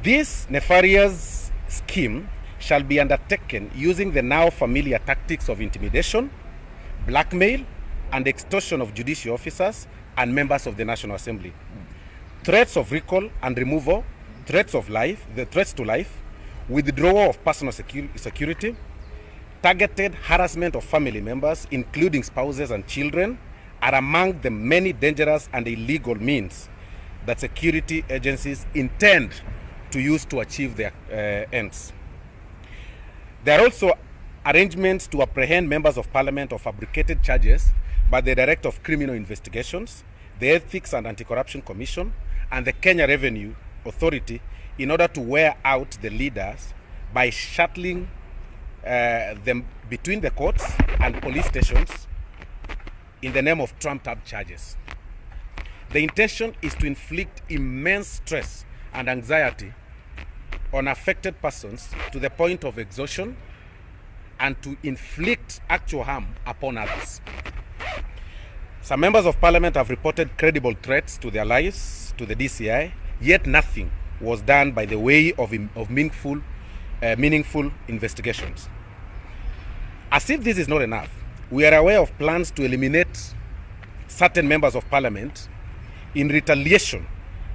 This nefarious scheme shall be undertaken using the now familiar tactics of intimidation, blackmail, and extortion of judicial officers and members of the National Assembly. Threats of recall and removal, threats to life, withdrawal of personal security, targeted harassment of family members, including spouses and children, are among the many dangerous and illegal means that security agencies intend to use to achieve their ends. There are also arrangements to apprehend members of parliament of fabricated charges by the Director of Criminal Investigations, the Ethics and Anti-Corruption Commission, and the Kenya Revenue Authority in order to wear out the leaders by shuttling them between the courts and police stations in the name of trumped-up charges. The intention is to inflict immense stress and anxiety on affected persons to the point of exhaustion and to inflict actual harm upon others. Some members of parliament have reported credible threats to their lives to the DCI, yet nothing was done by the way of meaningful investigations. As if this is not enough, we are aware of plans to eliminate certain members of parliament in retaliation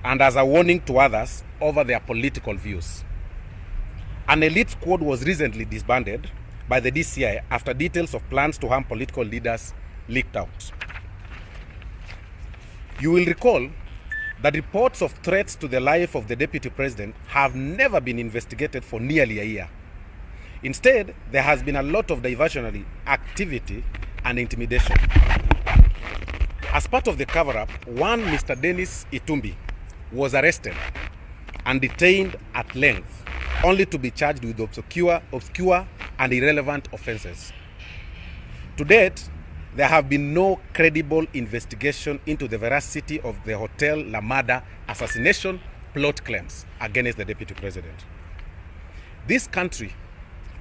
and as a warning to others over their political views. An elite squad was recently disbanded by the DCI after details of plans to harm political leaders leaked out. You will recall that reports of threats to the life of the Deputy President have never been investigated for nearly a year. Instead, there has been a lot of diversionary activity and intimidation. As part of the cover-up, one Mr. Dennis Itumbi was arrested and detained at length, only to be charged with obscure and irrelevant offenses. To date, there have been no credible investigation into the veracity of the Hotel Lamada assassination plot claims against the Deputy President. This country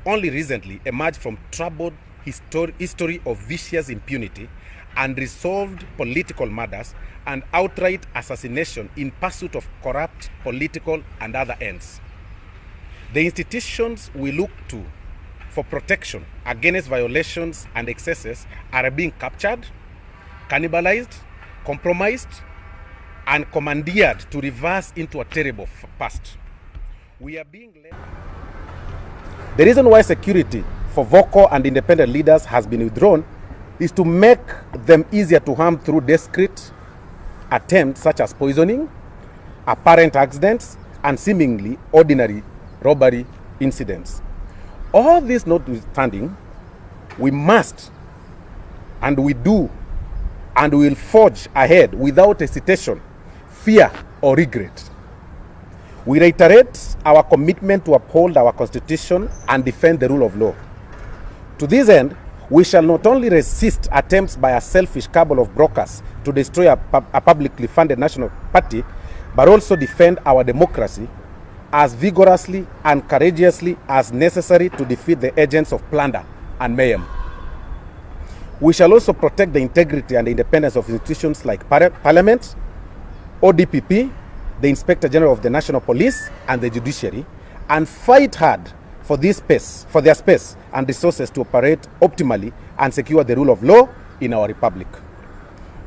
only recently emerged from troubled history of vicious impunity, unresolved political murders, and outright assassination in pursuit of corrupt political and other ends. The institutions we look to for protection against violations and excesses are being captured, cannibalized, compromised, and commandeered to reverse into a terrible past. We are being led. The reason why security for vocal and independent leaders has been withdrawn is to make them easier to harm through discreet attempts such as poisoning, apparent accidents, and seemingly ordinary robbery incidents. All this notwithstanding, we must, and we do, and we will forge ahead without hesitation, fear, or regret. We reiterate our commitment to uphold our Constitution and defend the rule of law. To this end, we shall not only resist attempts by a selfish cabal of brokers to destroy a publicly funded national party, but also defend our democracy as vigorously and courageously as necessary to defeat the agents of plunder and mayhem. We shall also protect the integrity and independence of institutions like Parliament, ODPP, the Inspector General of the National Police, and the Judiciary, and fight hard for their space and resources to operate optimally and secure the rule of law in our republic.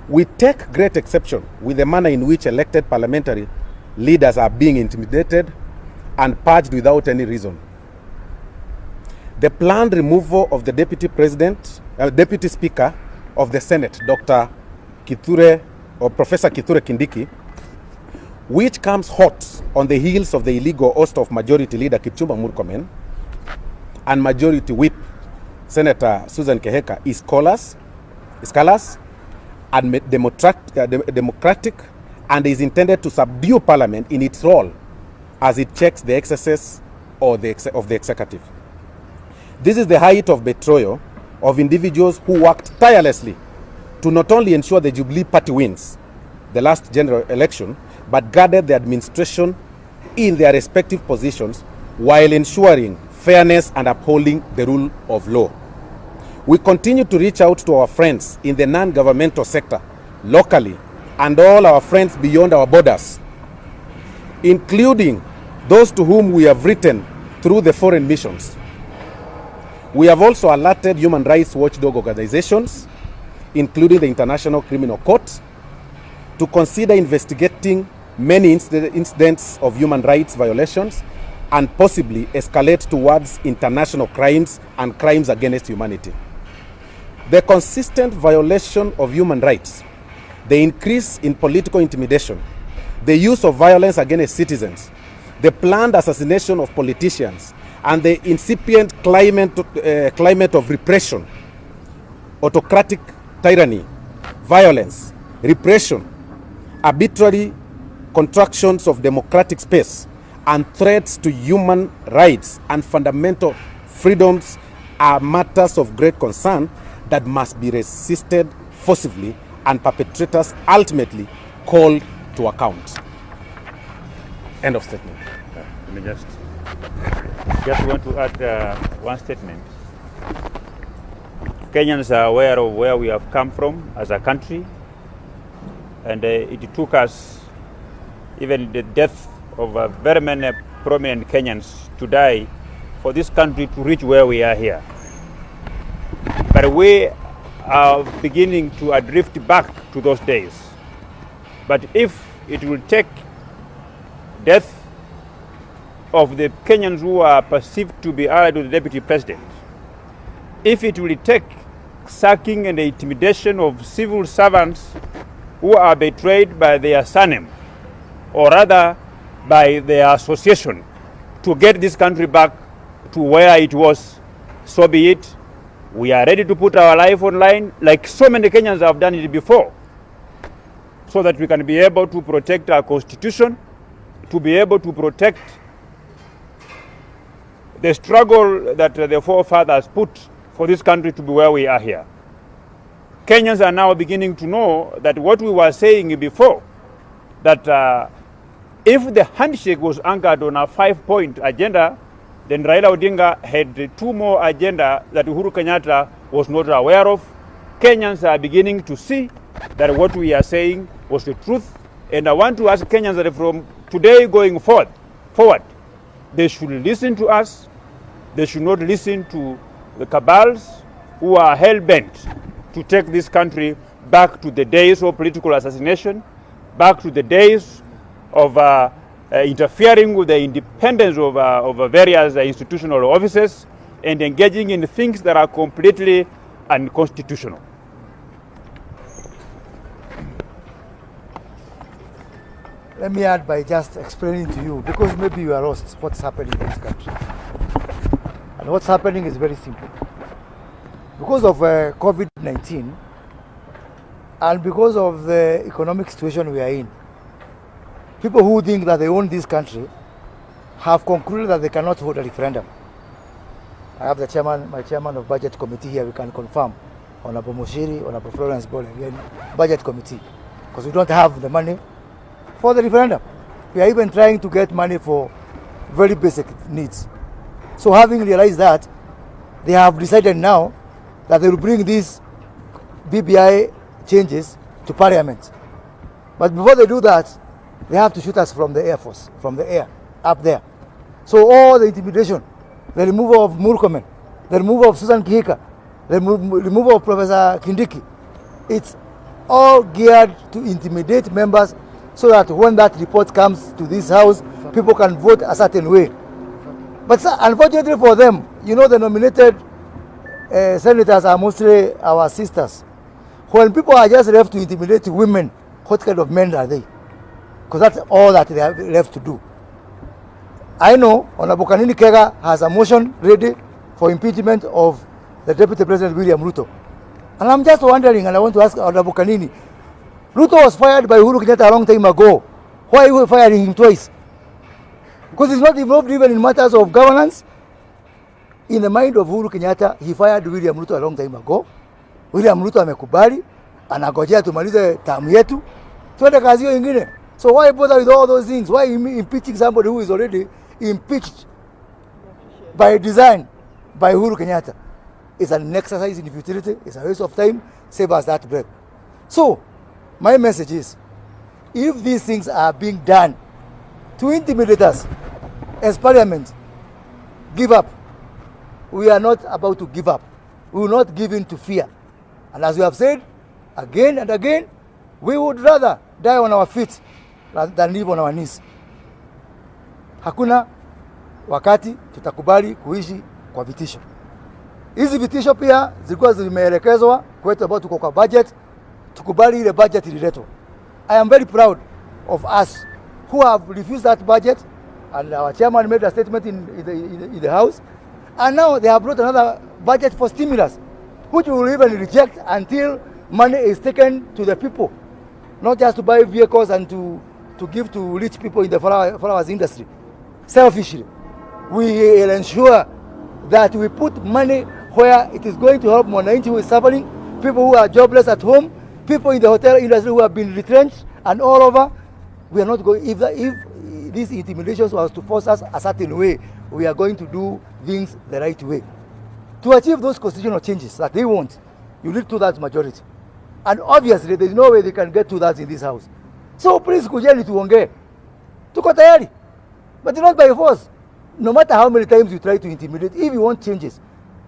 We take great exception with the manner in which elected parliamentary leaders are being intimidated and purged without any reason. The planned removal of the Deputy Speaker of the Senate, Professor Kithure Kindiki, which comes hot on the heels of the illegal oust of Majority Leader Kipchumba Murkomen and Majority Whip Senator Susan Keheka, is callous and democratic, and is intended to subdue Parliament in its role as it checks the excesses of the executive. This is the height of betrayal of individuals who worked tirelessly to not only ensure the Jubilee Party wins the last general election, but guarded the administration in their respective positions while ensuring fairness and upholding the rule of law. We continue to reach out to our friends in the non-governmental sector, locally, and all our friends beyond our borders, including those to whom we have written through the foreign missions. We have also alerted human rights watchdog organizations, including the International Criminal Court, to consider investigating many incidents of human rights violations and possibly escalate towards international crimes and crimes against humanity. The consistent violation of human rights, the increase in political intimidation, the use of violence against citizens, the planned assassination of politicians, and the incipient climate of repression, autocratic tyranny, violence, repression, arbitrary contractions of democratic space, and threats to human rights and fundamental freedoms are matters of great concern that must be resisted forcibly and perpetrators ultimately called to account. End of statement. Let me just want to add one statement. Kenyans are aware of where we have come from as a country, and it took us even the death of very many prominent Kenyans to die for this country to reach where we are here. But we are beginning to drift back to those days. But if it will take death of the Kenyans who are perceived to be allied with the deputy president, if it will take sacking and the intimidation of civil servants who are betrayed by their surname, or rather by their association, to get this country back to where it was, so be it. We are ready to put our life on line like so many Kenyans have done it before, so that we can be able to protect our constitution, to be able to protect the struggle that the forefathers put for this country to be where we are here. Kenyans are now beginning to know that what we were saying before, that if the handshake was anchored on a 5-point agenda, then Raila Odinga had 2 more agenda that Uhuru Kenyatta was not aware of. Kenyans are beginning to see that what we are saying was the truth. And I want to ask Kenyans that from today going forward, they should listen to us. They should not listen to the cabals who are hell-bent to take this country back to the days of political assassination, back to the days of interfering with the independence of various institutional offices and engaging in things that are completely unconstitutional. Let me add by just explaining to you, because maybe you are lost, what's happening in this country. And what's happening is very simple. Because of COVID-19 and because of the economic situation we are in, people who think that they own this country have concluded that they cannot hold a referendum. I have my chairman of budget committee here, we can confirm, Honorable Moshiri, Honorable Florence Bole, we are in budget committee, because we don't have the money for the referendum. We are even trying to get money for very basic needs. So having realized that, they have decided now that they will bring these BBI changes to Parliament. But before they do that, they have to shoot us from the Air Force, from the air, up there. So all the intimidation, the removal of Murkomen, the removal of Susan Kihika, the removal of Professor Kindiki, it's all geared to intimidate members so that when that report comes to this house, people can vote a certain way. But unfortunately for them, you know, the nominated senators are mostly our sisters. When people are just left to intimidate women, what kind of men are they? Because that's all that they have left to do. I know Honorable Kanini Kega has a motion ready for impeachment of the Deputy President William Ruto. And I'm just wondering, and I want to ask Honorable Kanini, Ruto was fired by Uhuru Kenyatta a long time ago. Why are we firing him twice? Because he's not involved even in matters of governance. In the mind of Uhuru Kenyatta, he fired William Ruto a long time ago. William Ruto amekubali, anagojea tumalize term yetu, tuende kazi hiyo ingine. So why bother with all those things? Why impeaching somebody who is already impeached by design by Uhuru Kenyatta? It's an exercise in futility, it's a waste of time, save us that breath. So, my message is, if these things are being done to intimidate us, as parliament, give up. We are not about to give up. We will not give in to fear. And as we have said again and again, we would rather die on our feet than live on our knees. Hakuna wakati tutakubali kuishi kwa vitisho. Hizi vitisho pia zilikuwa zimeelekezwa kwetu ambao tuko kwa budget, tukubali ile budget ililetwa. I am very proud of us who have refused that budget, and our chairman made a statement in the house, and now they have brought another budget for stimulus, which we will even reject until money is taken to the people, not just to buy vehicles and to give to rich people in the flowers industry. Selfishly, we will ensure that we put money where it is going to help Mwananchi who is suffering, people who are jobless at home, people in the hotel industry who have been retrenched and all over. We are not going, if these intimidations was to force us a certain way, we are going to do things the right way. To achieve those constitutional changes that they want, you need two-thirds majority. And obviously, there is no way they can get two-thirds in this house. So please, kujeni tuongee. Tuko tayari. But not by force. No matter how many times you try to intimidate, if you want changes,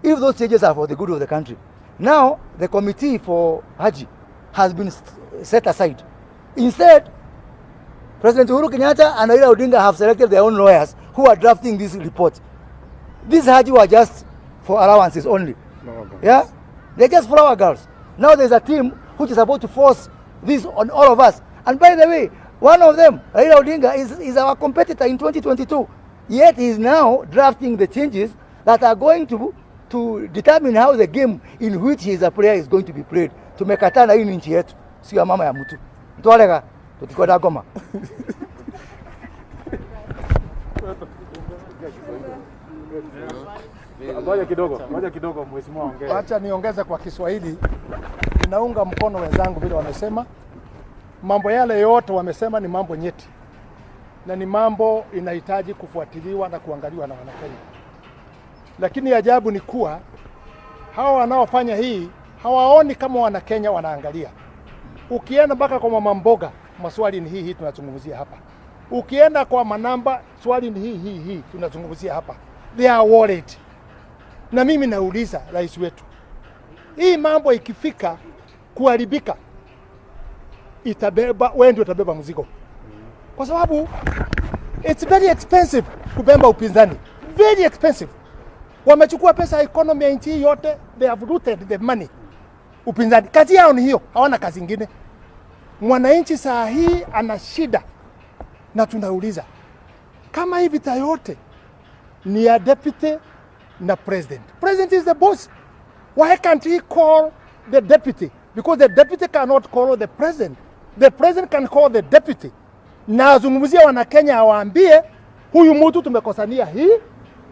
if those changes are for the good of the country. Now, the committee for Haji has been set aside. Instead, President Uhuru Kenyatta and Raila Odinga have selected their own lawyers who are drafting this report. These Haji were just for allowances only. Yeah? They're just flower girls. Now there's a team which is about to force this on all of us. And by the way, one of them, Raila Odinga, is our competitor in 2022. Yet he is now drafting the changes that are going to determine how the game in which he is a player is going to be played. Tumekatana hii nchi yetu, sio ya mama ya mtu. Mtwalega, tutikoda goma. Moja kidogo mheshimiwa ongea. Acha niongeze kwa Kiswahili. Ninaunga mkono wenzangu vile wamesema. Mambo yale yote wamesema ni mambo nyeti. Na ni mambo inahitaji kufuatiliwa na kuangaliwa na Wanakenya. Lakini ajabu ni kuwa hawa wanaofanya hii hawaoni kama Wanakenya wanaangalia. Ukienda mpaka kwa mama mboga, maswali ni hii tunazungumzia hapa. Ukienda kwa manamba, swali ni hii tunazungumzia hapa. They are worried. Na mimi nauliza rais wetu, hii mambo ikifika kuharibika, wewe ndio utabeba mzigo. Kwa sababu it's very expensive kubeba upinzani. Very expensive. Wamechukua pesa ya economy ya nchi yote, they have looted the money. Upinzani kazi yao ni hiyo, hawana kazi nyingine. Mwananchi saa hii ana shida. Na tunauliza, kama hii vita yote ni ya deputy na president. President is the boss. Why can't he call the deputy? Because the deputy cannot call the president. The president can call the deputy. Na azungumzia Wanakenya awaambie huyu mtu tumekosania hii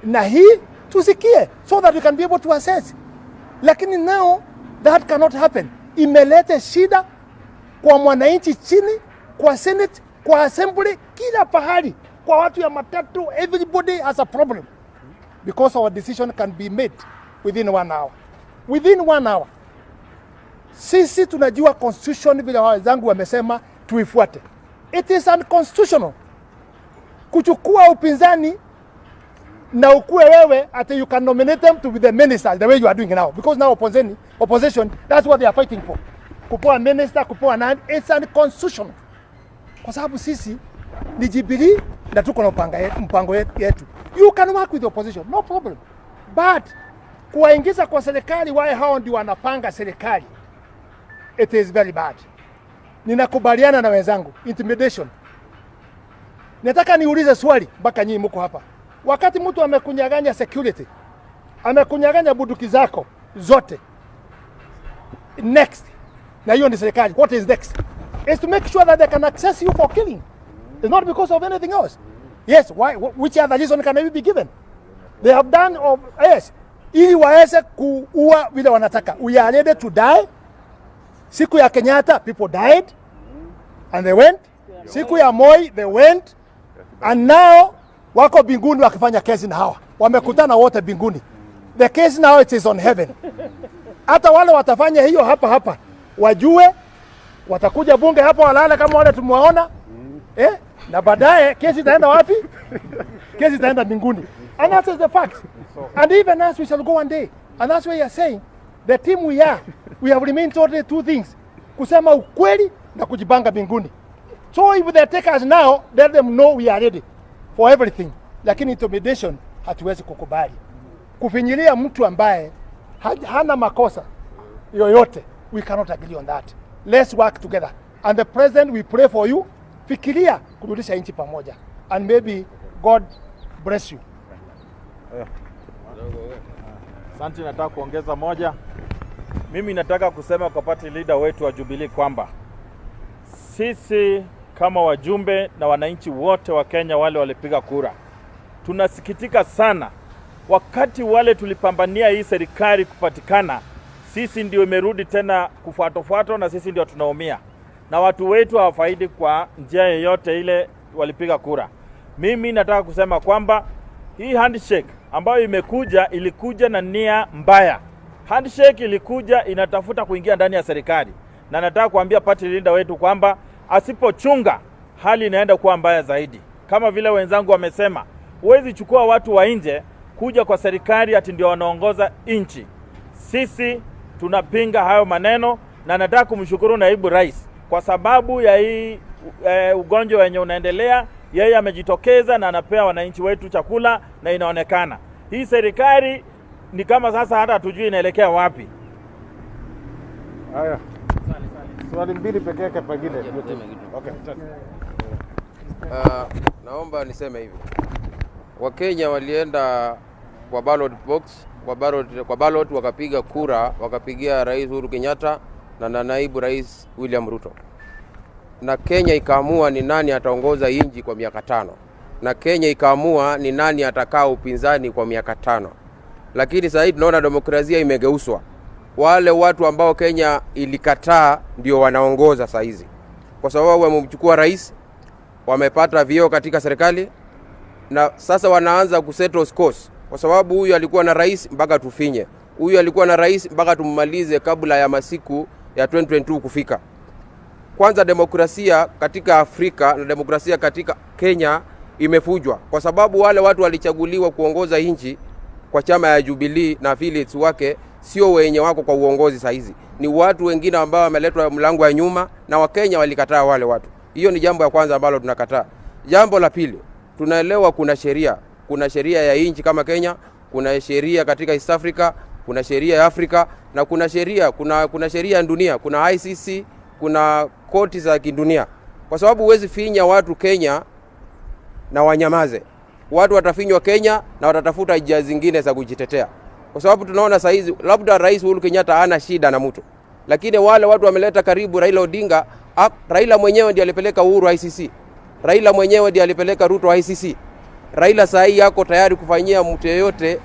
na hii tusikie, so that we can be able to assess. Lakini now that cannot happen. Imelete shida kwa mwananchi chini, kwa Senate, kwa Assembly, kila pahali, kwa watu ya matatu, everybody has a problem. Because our decision can be made within 1 hour. Within 1 hour. Sisi tunajua constitution vile wenzangu wamesema tuifuate. It is unconstitutional kuchukua upinzani na ukue wewe ati you can nominate them to be the ministers the way you are doing now, because now opposition that's what they are fighting for, kupoa minister, kupoa nani. It's unconstitutional kwa sababu sisi ni Jubilee na tuko na mpango yetu. You can work with the opposition, no problem, but kuwaingiza kwa serikali wao hao ndio wanapanga serikali, it is very bad. Ninakubaliana na wenzangu, intimidation. Nataka niulize swali mpaka nyinyi mko hapa. Wakati mtu amekunyaganya security, amekunyaganya bunduki zako zote, next, na hiyo ni serikali, what is next? Is to make sure that they can access you for killing. It's not because of anything else. Yes, why? Which other reason can they be given? They have done of, yes, ili waweze kuua vile wanataka. We are ready to die. Siku ya Kenyatta, people died and they went. Siku ya Moi, they went. And now wako binguni wakifanya kesi na hawa. Wamekutana wote binguni. The case now it is on heaven. Hata wale watafanya hiyo hapa wajue, watakuja bunge hapa walala kama wale tumewaona. Na baadaye kesi itaenda wapi? Kesi itaenda mbinguni. And that is the fact. And even as we shall go one day. And that's why you are saying, the team we are, we have remained only two things. Kusema ukweli na kujipanga mbinguni. So if they take us now, let them know we are ready for everything. Lakini intimidation hatuwezi kukubali. Kufinyilia mtu ambaye hana makosa yoyote, we cannot agree on that. Let's work together. And the president, we pray for you. Fikiria kurudisha nchi pamoja. And maybe God bless you. Asante, nataka kuongeza moja. Mimi nataka kusema kwa party leader wetu wa Jubilee kwamba sisi kama wajumbe na wananchi wote wa Kenya wale walipiga kura, tunasikitika sana wakati wale tulipambania hii serikali kupatikana, sisi ndio imerudi tena kufuatofuato na sisi ndio tunaumia. Na watu wetu hawafaidi kwa njia yoyote ile walipiga kura. Mimi nataka kusema kwamba hii handshake ambayo imekuja ilikuja na nia mbaya. Handshake ilikuja inatafuta kuingia ndani ya serikali. Na nataka kuambia party leader wetu kwamba asipochunga hali inaenda kuwa mbaya zaidi. Kama vile wenzangu wamesema, huwezi chukua watu wa nje kuja kwa serikali ati ndio wanaongoza nchi. Sisi tunapinga hayo maneno na nataka kumshukuru naibu rais kwa sababu ya hii ugonjwa wenye unaendelea. Yeye amejitokeza na anapea wananchi wetu chakula na inaonekana. Hii serikali ni kama sasa hata hatujui inaelekea wapi. Haya. Swali mbili pekee yake pengine. Okay. Naomba niseme hivi. Wakenya walienda kwa ballot box, kwa ballot wakapiga kura, wakapigia Rais Uhuru Kenyatta na naibu Rais William Ruto. Na Kenya ikaamua ni nani ataongoza nchi kwa miaka 5. Na Kenya ikaamua ni nani atakaa upinzani kwa miaka 5. Lakini sasa hivi tunaona demokrasia imegeuswa. Wale watu ambao Kenya ilikataa ndio wanaongoza sasa hizi. Kwa sababu wamemchukua rais, wamepata vyeo katika serikali na sasa wanaanza kusettle scores. Kwa sababu huyu alikuwa na rais mpaka tufinye. Huyu alikuwa na rais mpaka tummalize kabla ya masiku ya 2022 kufika. Kwanza demokrasia katika Afrika na demokrasia katika Kenya imefujwa. Kwa sababu wale watu walichaguliwa kuongoza nchi kwa chama ya Jubilee na affiliates wake sio wenye wako kwa uongozi saizi. Ni watu wengine ambao wameletwa mlango wa nyuma na Wakenya walikataa wale watu. Hiyo ni jambo la kwanza ambalo tunakataa. Jambo la pili, tunaelewa kuna sheria. Kuna sheria ya nchi kama Kenya, kuna sheria katika East Africa, kuna sheria ya Afrika na kuna sheria ya dunia, kuna ICC, kuna koti za kidunia. Kwa sababu huwezi finya watu Kenya na wanyamaze. Watu watafinywa Kenya na watatafuta njia zingine za kujitetea. Kwa sababu tunaona saa hizi labda Rais Uhuru Kenyatta hana shida na mtu. Lakini wale watu wameleta karibu Raila Odinga, Raila mwenyewe ndiye alipeleka Uhuru ICC. Raila mwenyewe ndiye alipeleka Ruto ICC. Raila saa hii yako tayari kufanyia mtu yeyote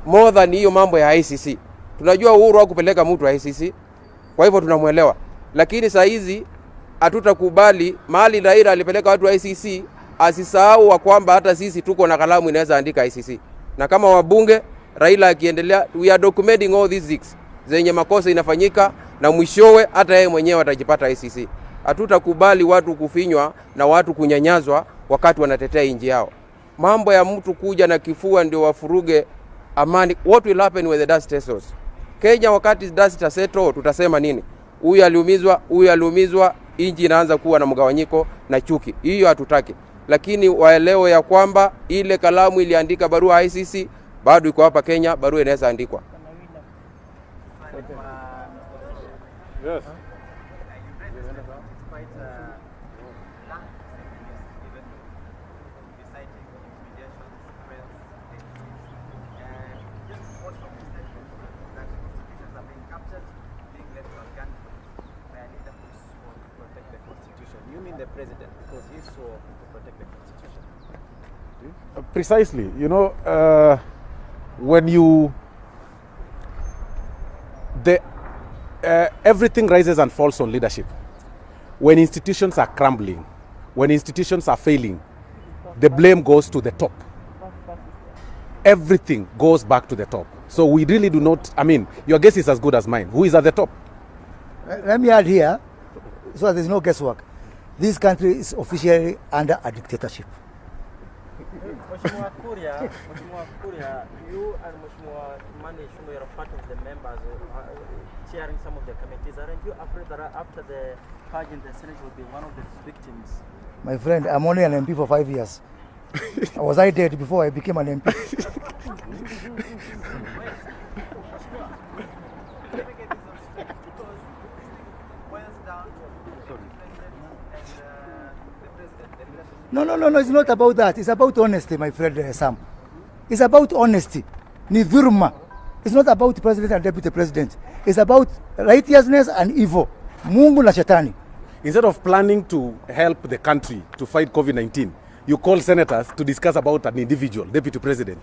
more than hiyo mambo ya ICC. Tunajua Uhuru hakupeleka mtu ICC. Kwa hivyo tunamuelewa. Lakini saa hizi hatutakubali mahali Raila alipeleka watu ICC, asisahau kwamba hata sisi tuko na kalamu inaweza andika ICC. Na kama wabunge Raila akiendelea, we are documenting all these things zenye makosa inafanyika na mwishowe hata yeye mwenyewe atajipata ICC. Hatutakubali watu kufinywa na watu kunyanyazwa wakati wanatetea nchi yao. Mambo ya mtu kuja na kifua ndio wafuruge amani. What will happen when the dust settles? Kenya wakati dust settle tutasema nini? Huyu aliumizwa, nchi inaanza kuwa na mgawanyiko na chuki. Hiyo hatutaki. Lakini waelewe ya kwamba ile kalamu iliandika barua ICC bado iko hapa Kenya, barua inaweza andikwa. Yes. You mean the president, because he swore to protect the constitution. Precisely. You know, when everything rises and falls on leadership. When institutions are crumbling, when institutions are failing, the blame goes to the top. Everything goes back to the top. So we really do not, I mean, your guess is as good as mine. Who is at the top? Let me add here, so there's no guesswork. this country is officially under a dictatorship. Mheshimiwa Kuria, you and Mheshimiwa Kimani Ichung'wah, you're part of the members chairing some of the committees. Aren't you afraid that after the purge in the Senate will be one of the victims? My friend, I'm only an MP for 5 years. Was I dead before I became an MP? No, it's not about that. It's about honesty, my friend Sam. It's about honesty. Ni dhulma. It's not about president and deputy president. It's about righteousness and evil. Mungu na shetani. Instead of planning to help the country to fight COVID-19, you call senators to discuss about an individual deputy president.